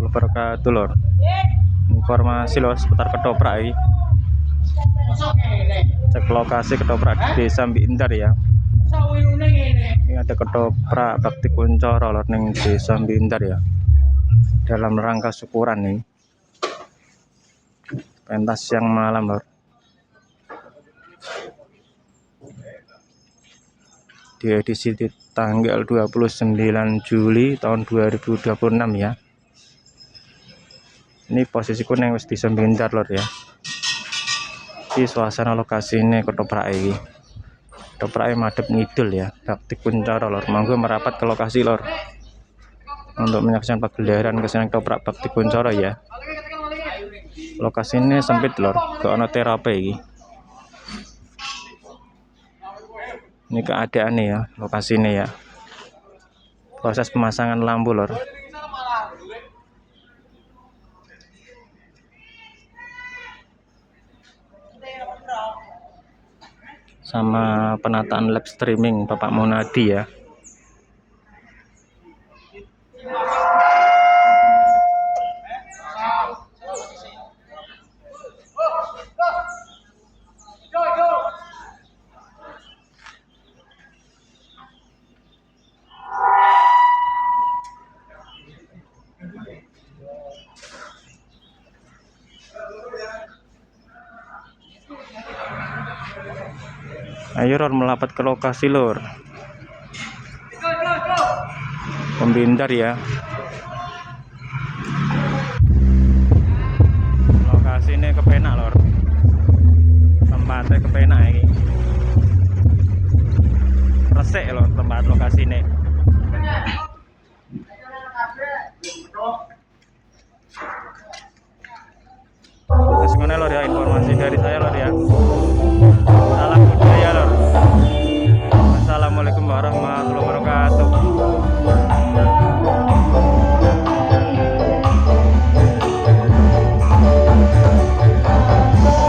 warahmatullahi wabarakatuh lor. Informasi lor seputar ketoprak ini. Cek lokasi ketoprak di Desa Mbindar ya. Ini ada ketoprak Bakti Kuncoro lor ning Desa Mbindar ya. Dalam rangka syukuran nih. Pentas siang malam lor. Di edisi di tanggal 29 Juli tahun 2026 ya. Ini posisiku neng wis Desa Mbindar lor ya. Di suasana lokasi ini ketoprak ini. Ketoprak madep ngidul ya, Bakti Kuncoro lor. Monggo merapat ke lokasi lor. Untuk menyaksikan pagelaran kesenian ketoprak Bakti Kuncoro ya. Lokasi ini sempit lor, gak ono terapi ini. Ini keadaannya ya, lokasi ini ya. Proses pemasangan lampu lor. Sama penataan live streaming Bapak Monadi ya. Ayo lor melapat ke lokasi lor. Pembindar ya. Lokasi ini kepenak lor. Tempatnya kepenak ini. Resik lor tempat lokasi ini. Semuanya lor ya, informasi dari saya lor ya. Salam budaya lor. Assalamualaikum warahmatullahi wabarakatuh.